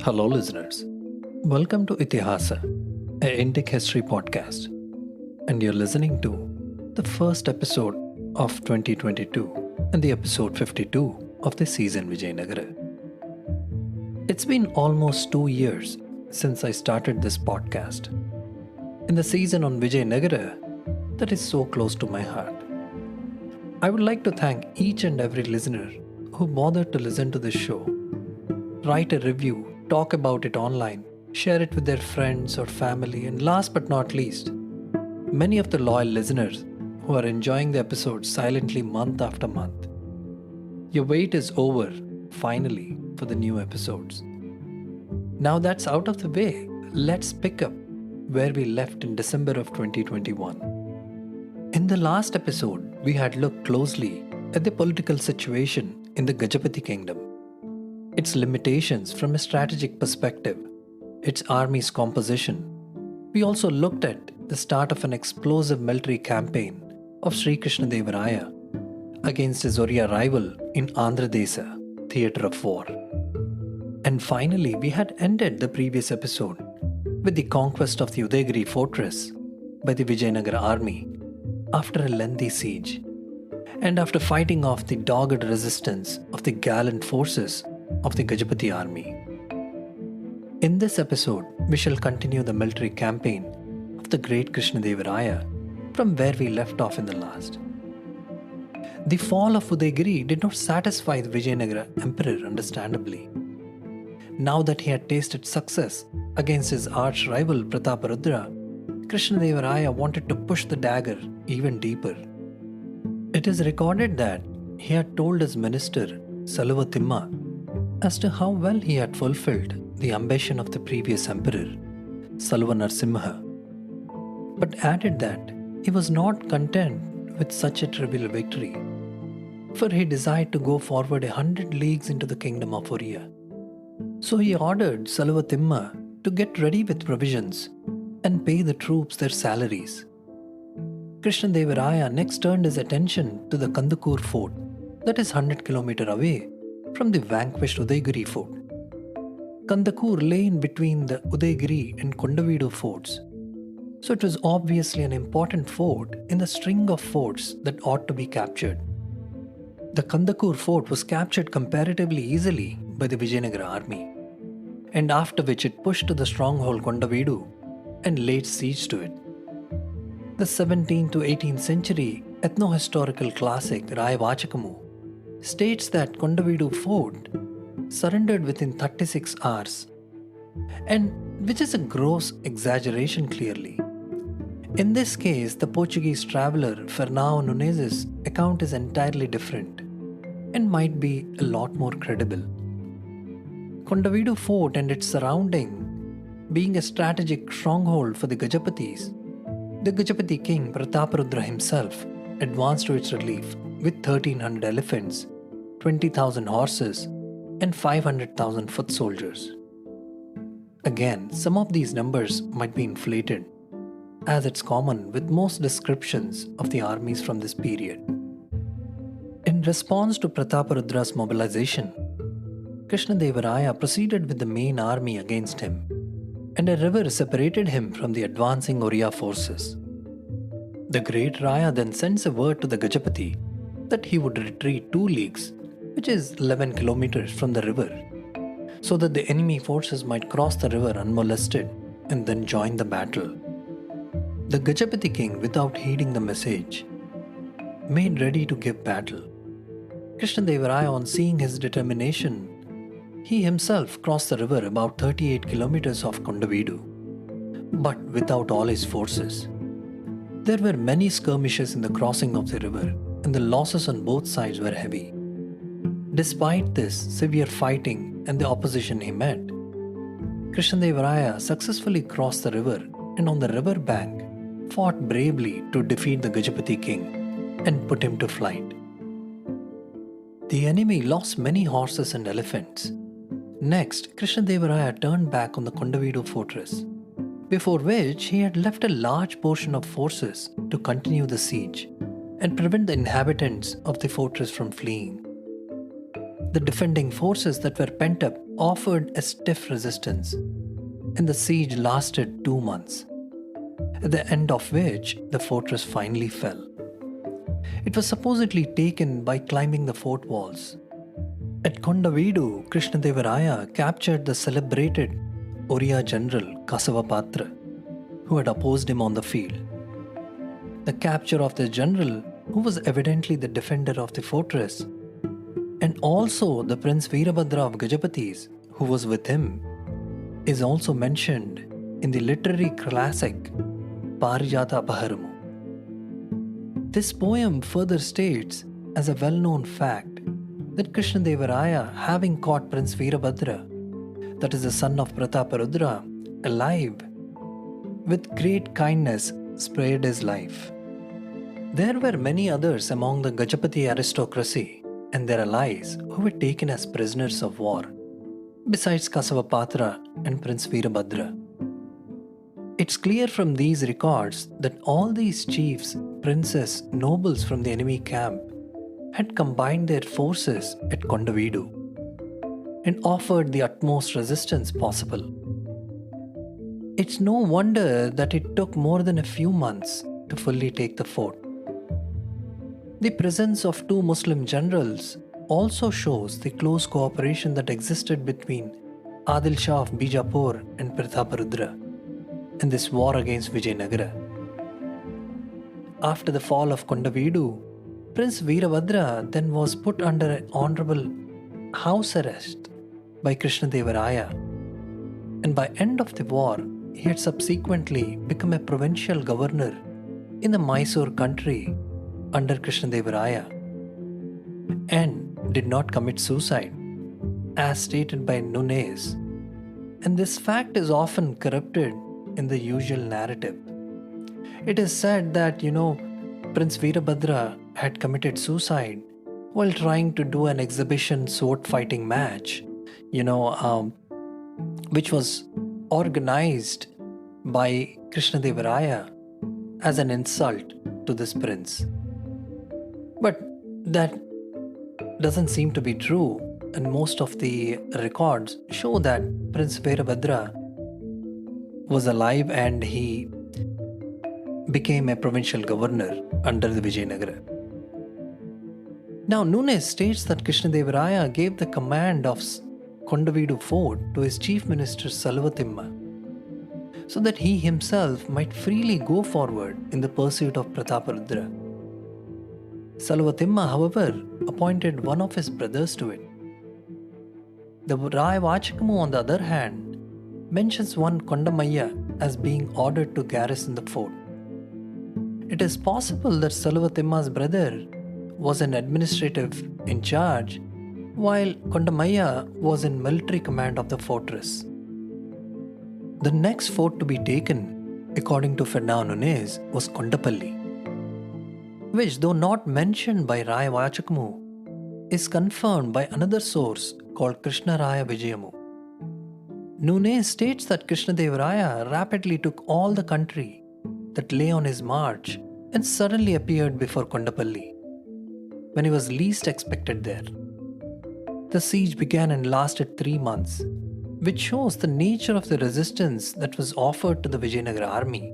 Hello, listeners. Welcome to Ithihasa, a Indic history podcast. And you're listening to the first episode of 2022 and the episode 52 of the season Vijayanagara. It's been almost 2 years since I started this podcast. In the season on Vijayanagara that is so close to my heart. I would like to thank each and every listener who bothered to listen to this show, write a review, talk about it online, share it with their friends or family, and last but not least, many of the loyal listeners who are enjoying the episodes silently month after month. Your wait is over, finally, for the new episodes. Now that's out of the way, let's pick up where we left in December of 2021. In the last episode, we had looked closely at the political situation in the Gajapati kingdom, its limitations from a strategic perspective, its army's composition. We also looked at the start of an explosive military campaign of Krishna DevaRaya against his Oriya rival in Andhra Desa, theatre of war. And finally, we had ended the previous episode with the conquest of the Udayagiri fortress by the Vijayanagara Army after a lengthy siege, and after fighting off the dogged resistance of the gallant forces of the Gajapati Army. In this episode, we shall continue the military campaign of the great Krishna DevaRaya from where we left off in the last. The fall of Udayagiri did not satisfy the Vijayanagara Emperor, understandably. Now that he had tasted success against his arch rival Prataparudra, Krishna DevaRaya wanted to push the dagger even deeper. It is recorded that he had told his minister, Saluvatimma, as to how well he had fulfilled the ambition of the previous emperor, Salva but added that he was not content with such a trivial victory, for he desired to go forward 100 leagues into the kingdom of Oriya. So he ordered Saluvatimma to get ready with provisions and pay the troops their salaries. Krishna DevaRaya next turned his attention to the Kandakur fort, that is 100 km away from the vanquished Udayagiri fort. Kandakur lay in between the Udayagiri and Kondavidu forts, so it was obviously an important fort in the string of forts that ought to be captured. The Kandakur fort was captured comparatively easily by the Vijayanagara army, and after which it pushed to the stronghold Kondavidu and laid siege to it. The 17th to 18th century ethno-historical classic Raya Vachakamu states that Kondavidu fort surrendered within 36 hours, and which is a gross exaggeration clearly. In this case, the Portuguese traveller Fernão Nunes's account is entirely different and might be a lot more credible. Kondavidu fort and its surrounding being a strategic stronghold for the Gajapatis, the Gajapati king Prataparudra himself advanced to its relief with 1,300 elephants, 20,000 horses, and 500,000 foot soldiers. Again, some of these numbers might be inflated, as it's common with most descriptions of the armies from this period. In response to Prataparudra's mobilization, Krishna DevaRaya proceeded with the main army against him, and a river separated him from the advancing Oriya forces. The Great Raya then sends a word to the Gajapati that he would retreat 2 leagues, which is 11 kilometers from the river, so that the enemy forces might cross the river unmolested and then join the battle. The Gajapati king, without heeding the message, made ready to give battle. Krishna DevaRaya, on seeing his determination, he himself crossed the river about 38 kilometers off Kondavidu, but without all his forces. There were many skirmishes in the crossing of the river, and the losses on both sides were heavy. Despite this severe fighting and the opposition he met, Krishna DevaRaya successfully crossed the river and on the river bank fought bravely to defeat the Gajapati king and put him to flight. The enemy lost many horses and elephants. Next, Krishna DevaRaya turned back on the Kondavidu fortress, before which he had left a large portion of forces to continue the siege and prevent the inhabitants of the fortress from fleeing. The defending forces that were pent up offered a stiff resistance, and the siege lasted 2 months, at the end of which the fortress finally fell. It was supposedly taken by climbing the fort walls. At Kondaveedu, Krishna DevaRaya captured the celebrated Oriya general Kasavapatra, who had opposed him on the field. The capture of the general, who was evidently the defender of the fortress, and also the Prince Veerabhadra of Gajapatis, who was with him, is also mentioned in the literary classic Parijata Baharamu. This poem further states as a well-known fact that Krishna DevaRaya, having caught Prince Veerabhadra, that is the son of Prataparudra, alive, with great kindness spared his life. There were many others among the Gajapati aristocracy and their allies who were taken as prisoners of war, besides Kasavapatra and Prince Veerabhadra. It's clear from these records that all these chiefs, princes, nobles from the enemy camp had combined their forces at Kondaveedu and offered the utmost resistance possible. It's no wonder that it took more than a few months to fully take the fort. The presence of two Muslim generals also shows the close cooperation that existed between Adil Shah of Bijapur and Prataparudra in this war against Vijayanagara. After the fall of Kondaveedu, Prince Veerabhadra then was put under an honorable house arrest by Krishna DevaRaya, and by end of the war, he had subsequently become a provincial governor in the Mysore country under Krishna DevaRaya, and did not commit suicide, as stated by Nunes. And this fact is often corrupted in the usual narrative. It is said that, Prince Veerabhadra had committed suicide while trying to do an exhibition sword fighting match, which was organized by Krishna DevaRaya as an insult to this prince. But that doesn't seem to be true, and most of the records show that Prince Veerabhadra was alive and he became a provincial governor under the Vijayanagara. Now, Nunes states that Krishna DevaRaya gave the command of Kondaveedu fort to his chief minister Salavatimma, so that he himself might freely go forward in the pursuit of Prataparudra. Salavatimma, however, appointed one of his brothers to it. The Raya Vachakamu, on the other hand, mentions one Kondamayya as being ordered to garrison the fort. It is possible that Salavatimma's brother was an administrative in charge, while Kondamayya was in military command of the fortress. The next fort to be taken, according to Ferdinand Nunes, was Kondapalli, which, though not mentioned by Raya Vachakamu, is confirmed by another source called Krishna Raya Vijayamu. Nunes states that Krishna DevaRaya rapidly took all the country that lay on his march and suddenly appeared before Kondapalli, when he was least expected there. The siege began and lasted 3 months, which shows the nature of the resistance that was offered to the Vijayanagara army.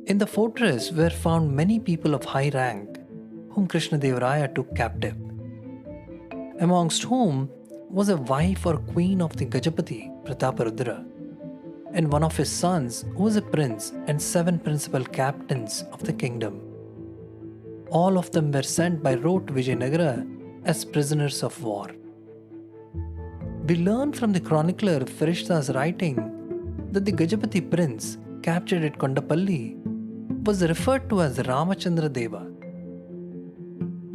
In the fortress were found many people of high rank, whom Krishna DevaRaya took captive, amongst whom was a wife or queen of the Gajapati, Prataparudra, and one of his sons who was a prince, and 7 principal captains of the kingdom. All of them were sent by road to Vijayanagara as prisoners of war. We learn from the chronicler Ferishta's writing that the Gajapati prince captured at Kondapalli was referred to as Ramachandra Deva.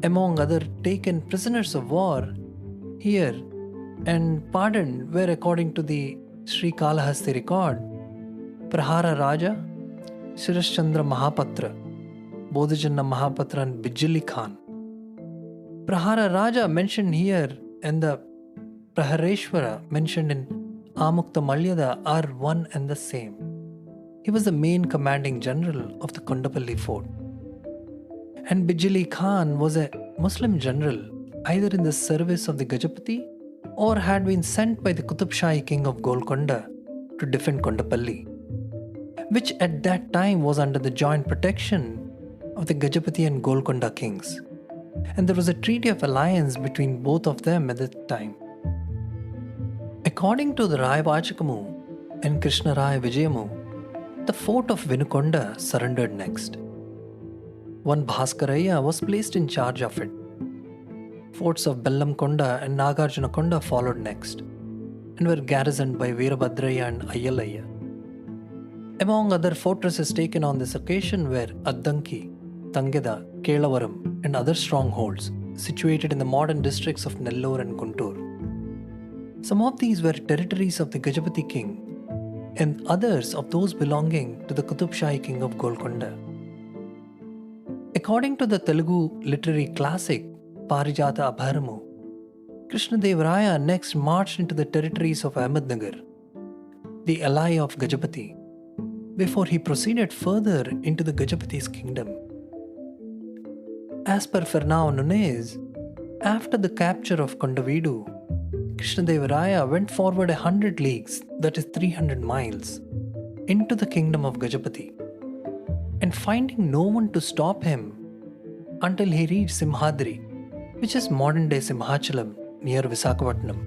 Among other taken prisoners of war here and pardoned were, according to the Sri Kalahasti record, Prahara Raja, Shirashchandra Mahapatra, Bodhijanna Mahapatra and Bijili Khan. Prahara Raja mentioned here and the Prahareshwara mentioned in Amukta Malyada are one and the same. He was the main commanding general of the Kondapalli fort. And Bijili Khan was a Muslim general either in the service of the Gajapati or had been sent by the Qutub Shahi king of Golconda to defend Kondapalli, which at that time was under the joint protection of the Gajapati and Golconda kings, and there was a treaty of alliance between both of them at that time. According to the Rayavachakamu and Krishna Raya Vijayamu, the fort of Vinukonda surrendered next. One Bhaskaraya was placed in charge of it. Forts of Bellamkonda and Nagarjunakonda followed next and were garrisoned by Veerabhadraya and Ayyalaya. Among other fortresses taken on this occasion were Addanki, Tangeda, Kelavaram and other strongholds situated in the modern districts of Nellore and Guntur. Some of these were territories of the Gajapati king and others of those belonging to the Qutub Shahi king of Golconda. According to the Telugu literary classic Parijata Abharamu, Krishna DevaRaya next marched into the territories of Ahmednagar, the ally of Gajapati, before he proceeded further into the Gajapati's kingdom. As per Fernão Nunes, after the capture of Kondavidu, Krishna DevaRaya went forward 100 leagues, that is 300 miles, into the kingdom of Gajapati, and finding no one to stop him until he reached Simhadri, which is modern-day Simhachalam near Visakhapatnam.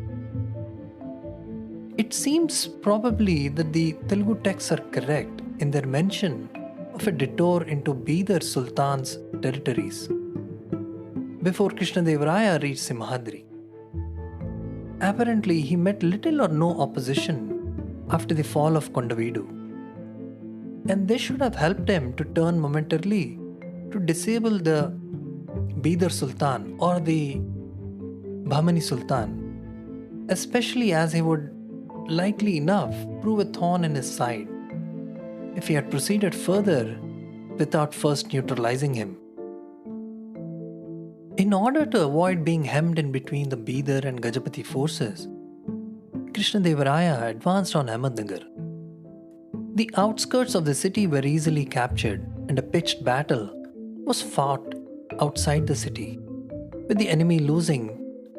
It seems probably that the Telugu texts are correct in their mention of a detour into Bidar Sultan's territories before Krishna DevaRaya reached Simhadri. Apparently, he met little or no opposition after the fall of Kondavidu, and this should have helped him to turn momentarily to disable the Bidar Sultan or the Bahmani Sultan, especially as he would likely enough prove a thorn in his side if he had proceeded further without first neutralizing him. In order to avoid being hemmed in between the Bidar and Gajapati forces, Krishna DevaRaya advanced on Ahmednagar. The outskirts of the city were easily captured and a pitched battle was fought outside the city, with the enemy losing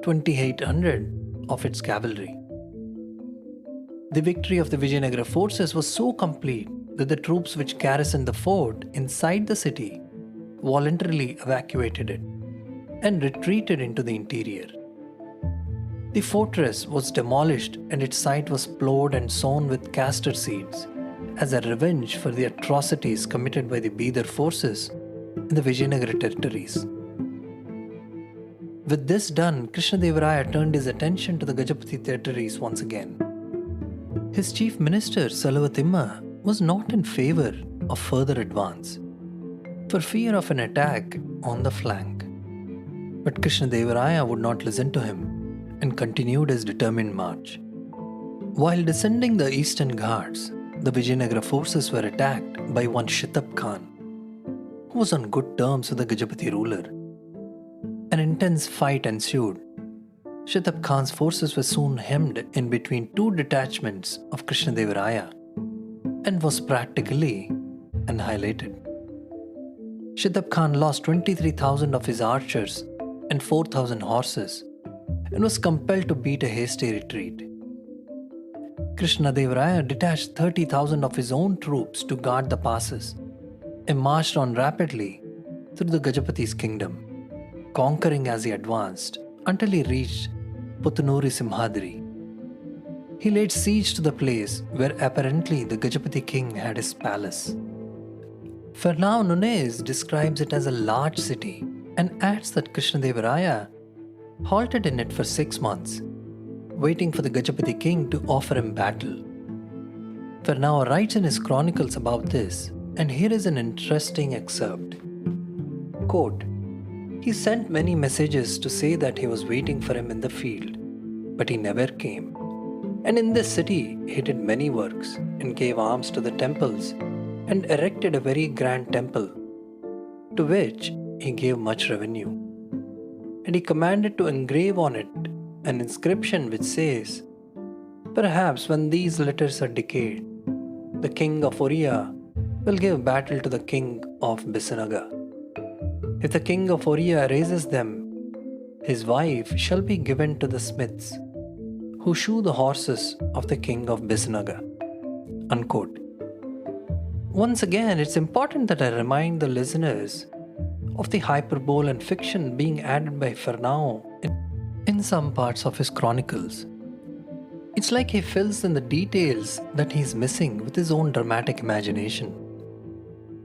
2,800 of its cavalry. The victory of the Vijayanagara forces was so complete that the troops which garrisoned the fort inside the city voluntarily evacuated it and retreated into the interior. The fortress was demolished and its site was plowed and sown with castor seeds as a revenge for the atrocities committed by the Bidar forces in the Vijayanagara territories. With this done, Krishna DevaRaya turned his attention to the Gajapati territories once again. His chief minister, Salavatimma, was not in favor of further advance for fear of an attack on the flank. But Krishna DevaRaya would not listen to him and continued his determined march. While descending the eastern Ghats, the Vijayanagara forces were attacked by one Shitab Khan, who was on good terms with the Gajapati ruler. An intense fight ensued. Shitab Khan's forces were soon hemmed in between two detachments of Krishna DevaRaya and was practically annihilated. Shitab Khan lost 23,000 of his archers and 4,000 horses and was compelled to beat a hasty retreat. Krishna DevaRaya detached 30,000 of his own troops to guard the passes and marched on rapidly through the Gajapati's kingdom, conquering as he advanced until he reached Puttanuri Simhadri. He laid siege to the place where apparently the Gajapati king had his palace. Fernão Nunes describes it as a large city and adds that Krishna DevaRaya halted in it for 6 months, waiting for the Gajapati king to offer him battle. Fernão writes in his chronicles about this, and here is an interesting excerpt. Quote, "He sent many messages to say that he was waiting for him in the field, but he never came. And in this city he did many works, and gave alms to the temples, and erected a very grand temple, to which he gave much revenue. And he commanded to engrave on it an inscription which says, 'Perhaps when these letters are decayed, the king of Oriya will give battle to the king of Bisanaga. If the king of Oriya raises them, his wife shall be given to the smiths, who shoe the horses of the king of Bisnaga. Unquote. Once again, it's important that I remind the listeners of the hyperbole and fiction being added by Fernão in some parts of his chronicles. It's like he fills in the details that he's missing with his own dramatic imagination.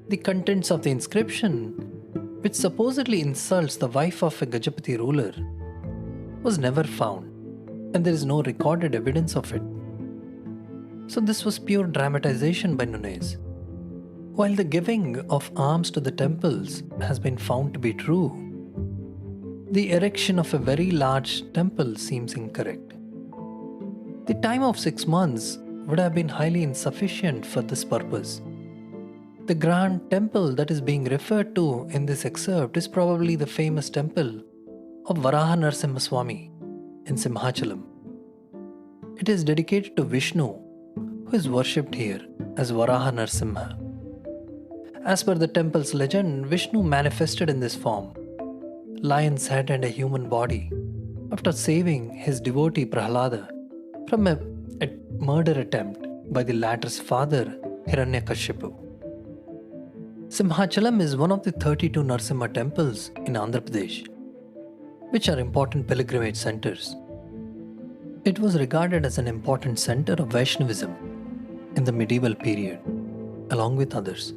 The contents of the inscription, which supposedly insults the wife of a Gajapati ruler, was never found, and there is no recorded evidence of it. So this was pure dramatization by Nunez. While the giving of alms to the temples has been found to be true, the erection of a very large temple seems incorrect. The time of 6 months would have been highly insufficient for this purpose. The grand temple that is being referred to in this excerpt is probably the famous temple of Varaha Narasimha Swami in Simhachalam. It is dedicated to Vishnu, who is worshipped here as Varaha Narasimha. As per the temple's legend, Vishnu manifested in this form, lion's head and a human body, after saving his devotee Prahlada from a murder attempt by the latter's father Hiranyakashipu. Simhachalam is one of the 32 Narasimha temples in Andhra Pradesh, which are important pilgrimage centers. It was regarded as an important center of Vaishnavism in the medieval period, along with others.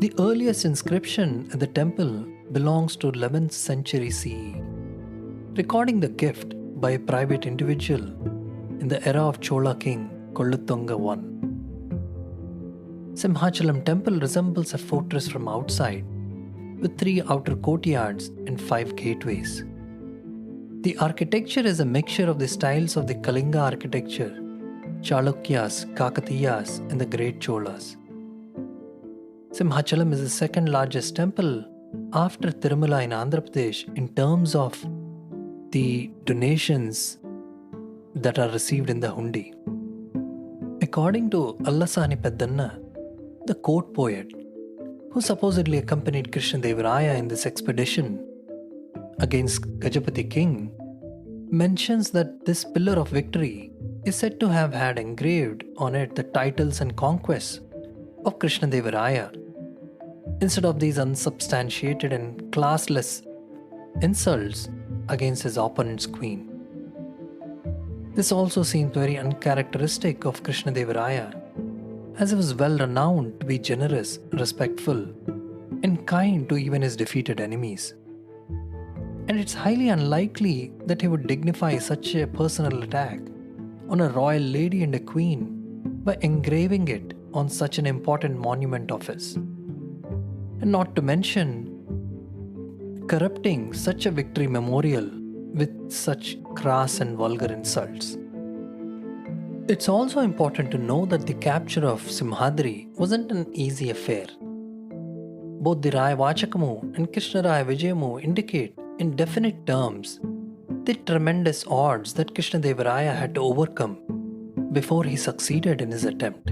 The earliest inscription at the temple belongs to 11th century CE, recording the gift by a private individual in the era of Chola king Kollutunga I. Simhachalam temple resembles a fortress from outside, with 3 outer courtyards and 5 gateways. The architecture is a mixture of the styles of the Kalinga architecture, Chalukyas, Kakatiyas, and the Great Cholas. Simhachalam is the second largest temple after Tirumala in Andhra Pradesh in terms of the donations that are received in the hundi. According to Allasani Peddanna, the court poet, who supposedly accompanied Krishna DevaRaya in this expedition against Gajapati king, mentions that this pillar of victory is said to have had engraved on it the titles and conquests of Krishna DevaRaya, instead of these unsubstantiated and classless insults against his opponent's queen. This also seems very uncharacteristic of Krishna DevaRaya, as he was well renowned to be generous, respectful, and kind to even his defeated enemies. And it's highly unlikely that he would dignify such a personal attack on a royal lady and a queen by engraving it on such an important monument of his. And not to mention corrupting such a victory memorial with such crass and vulgar insults. It's also important to know that the capture of Simhadri wasn't an easy affair. Both the Raya Vachakamu and Krishna Raya Vijayamu indicate in definite terms the tremendous odds that Krishna DevaRaya had to overcome before he succeeded in his attempt.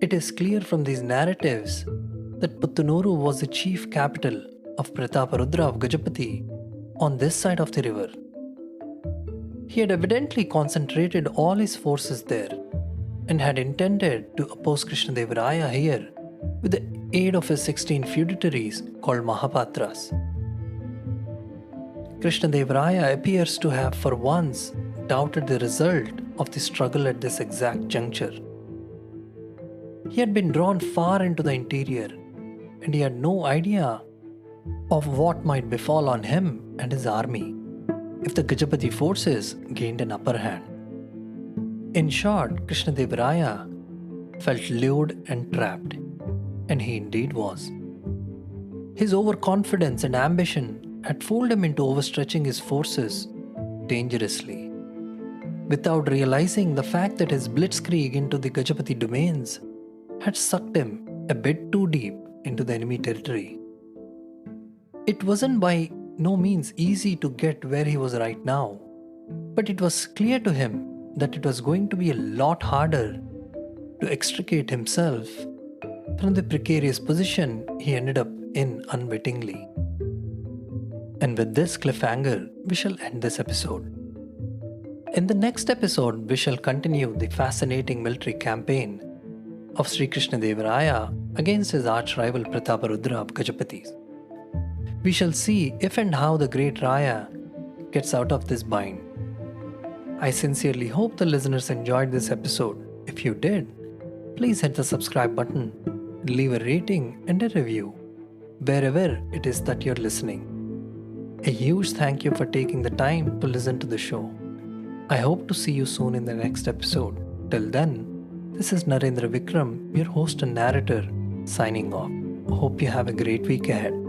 It is clear from these narratives that Puttanuru was the chief capital of Prataparudra of Gajapati on this side of the river. He had evidently concentrated all his forces there and had intended to oppose Krishna DevaRaya here with the aid of his 16 feudatories called Mahapatras. Krishna DevaRaya appears to have for once doubted the result of the struggle at this exact juncture. He had been drawn far into the interior, and he had no idea of what might befall on him and his army if the Gajapati forces gained an upper hand. In short, Krishna DevaRaya felt lured and trapped, and he indeed was. His overconfidence and ambition had fooled him into overstretching his forces dangerously, without realizing the fact that his blitzkrieg into the Gajapati domains had sucked him a bit too deep into the enemy territory. It wasn't by no means easy to get where he was right now, but it was clear to him that it was going to be a lot harder to extricate himself from the precarious position he ended up in unwittingly. And with this cliffhanger, we shall end this episode. In the next episode, we shall continue the fascinating military campaign of Sri Krishna DevaRaya against his arch rival Prataparudra of Gajapatis. We shall see if and how the Great Raya gets out of this bind. I sincerely hope the listeners enjoyed this episode. If you did, please hit the subscribe button, leave a rating and a review wherever it is that you're listening. A huge thank you for taking the time to listen to the show. I hope to see you soon in the next episode. Till then, this is Narendra Vikram, your host and narrator, signing off. Hope you have a great week ahead.